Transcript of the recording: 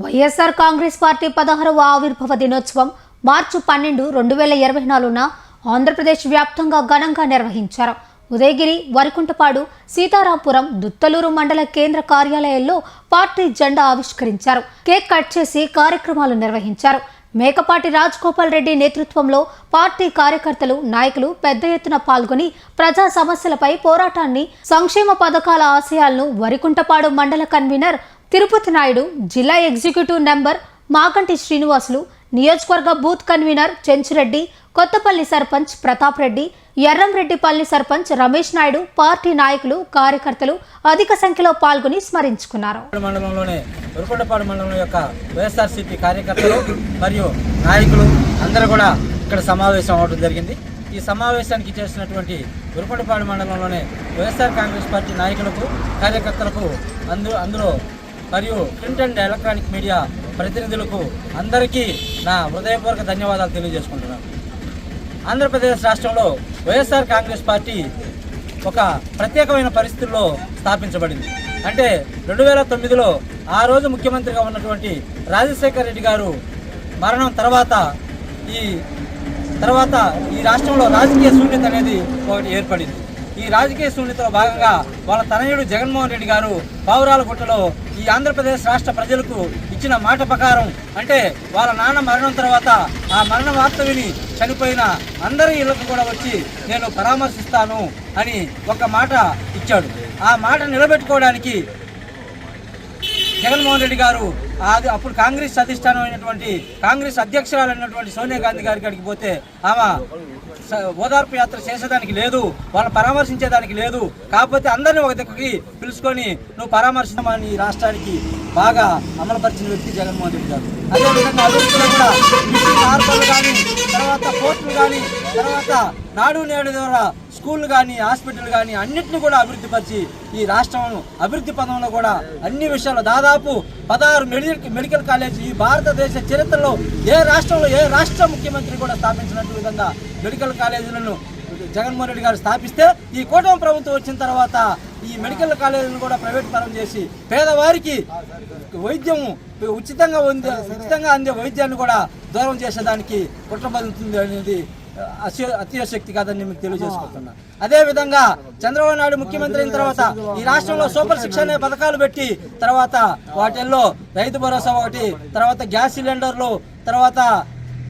YSR Congress party 16వ ఆవిర్భావ దినోత్సవం మార్చి 12, 2024న ఆంధ్రప్రదేశ్ వ్యాప్తంగా ఘనంగా నిర్వహించారు. ఉదయగిరి, వరికుంటపాడు, సీతారాంపురం, దుత్తలూరు మండల కేంద్ర కార్యాలయాల్లో పార్టీ జెండా ఆవిష్కరించారు. కేక్ కట్ చేసి కార్యక్రమాలు నిర్వహించారు. మేకపాటి రాజగోపాల్ రెడ్డి నేతృత్వంలో పార్టీ కార్యకర్తలు, నాయకులు పెద్ద ఎత్తున పాల్గొని ప్రజా సమస్యలపై పోరాటాన్ని, సంక్షేమ పథకాల ఆశయాలను వరికుంటపాడు మండల కన్వీనర్ తిరుపతి నాయుడు, జిల్లా ఎగ్జిక్యూటివ్ నెంబర్ మాగంటి శ్రీనివాసులు, నియోజకవర్గ booth convener Chenchureddy, Kothapalli sarpanch Pratap Reddy, Erramreddipalli sarpanch Ramesh Naidu, party నాయకులు, కార్యకర్తలు అధిక సంఖ్యలో పాల్గొని స్మరించుకున్నారు. మండలంలోనే వరికుంటపాడు మండలం యొక్క వైఎస్ఆర్సీపీ కార్యకర్తలు మరియు నాయకులు అందరూ కూడా ఇక్కడ సమావేశం అవడం జరిగింది. ఈ సమావేశానికి చేసినటువంటి వరికుంటపాడు మండలంలోనే వైఎస్ఆర్ కాంగ్రెస్ పార్టీ నాయకులకు, కార్యకర్తలకు అందులో మరియు ప్రింట్ అండ్ ఎలక్ట్రానిక్ మీడియా ప్రతినిధులకు అందరికీ నా హృదయపూర్వక ధన్యవాదాలు తెలియజేసుకుంటున్నాను. ఆంధ్రప్రదేశ్ రాష్ట్రంలో వైఎస్ఆర్ కాంగ్రెస్ పార్టీ ఒక ప్రత్యేకమైన పరిస్థితుల్లో స్థాపించబడింది. అంటే 2009లో ఆ రోజు ముఖ్యమంత్రిగా ఉన్నటువంటి రాజశేఖర్ రెడ్డి గారు మరణం తర్వాత ఈ రాష్ట్రంలో రాజకీయ శూన్యత అనేది ఒకటి ఏర్పడింది. ఈ రాజకీయ శూన్యతలో భాగంగా వాళ్ళ తనయుడు జగన్మోహన్ రెడ్డి గారు పావురాలగుట్టలో ఈ ఆంధ్రప్రదేశ్ రాష్ట్ర ప్రజలకు ఇచ్చిన మాట ప్రకారం, అంటే వాళ్ళ నాన్న మరణం తర్వాత ఆ మరణ వార్త విని చనిపోయిన అందరి ఇళ్లకు కూడా వచ్చి నేను పరామర్శిస్తాను అని ఒక మాట ఇచ్చాడు. ఆ మాట నిలబెట్టుకోవడానికి జగన్మోహన్ రెడ్డి గారు అప్పుడు కాంగ్రెస్ అధిష్టానం అయినటువంటి కాంగ్రెస్ అధ్యక్షురాలైనటువంటి సోనియా గాంధీ గారి కాడికి పోతే ఆమె ఓదార్పు యాత్ర చేసేదానికి లేదు, వాళ్ళని పరామర్శించేదానికి లేదు. కాకపోతే అందరినీ ఒక దగ్గరికి పిలుచుకొని నువ్వు పరామర్శించమని రాష్ట్రానికి బాగా అమలుపరిచిన వ్యక్తి జగన్మోహన్ రెడ్డి గారు. అదేవిధంగా అభివృద్ధిలో కూడా మార్పులు కానీ, తర్వాత పోర్టులు కానీ, తర్వాత నాడు నేడు ద్వారా స్కూళ్ళు కానీ, హాస్పిటల్ కానీ అన్నింటినీ కూడా అభివృద్ధి పరిచి ఈ రాష్ట్రం అభివృద్ధి పదంలో కూడా అన్ని విషయాల్లో దాదాపు 16 మెడికల్ కాలేజ్ ఈ భారతదేశ చరిత్రలో ఏ రాష్ట్ర ముఖ్యమంత్రి కూడా స్థాపించినట్టు విధంగా మెడికల్ కాలేజీలను జగన్మోహన్ రెడ్డి గారు స్థాపిస్తే, ఈ కూటమి ప్రభుత్వం వచ్చిన తర్వాత ఈ మెడికల్ కాలేజీలను కూడా ప్రైవేట్ పరం చేసి పేదవారికి వైద్యం ఉచితంగా అందే వైద్యాన్ని కూడా దూరం చేసేదానికి కుట్రబడుతుంది అనేది అతిశక్తి కాదని మీకు తెలియజేసుకుంటున్నా. అదేవిధంగా చంద్రబాబు నాయుడు ముఖ్యమంత్రి అయిన తర్వాత ఈ రాష్ట్రంలో సూపర్ శిక్ష అనే పథకాలు పెట్టి తర్వాత వాటిల్లో రైతు భరోసా ఒకటి, తర్వాత గ్యాస్ సిలిండర్లు, తర్వాత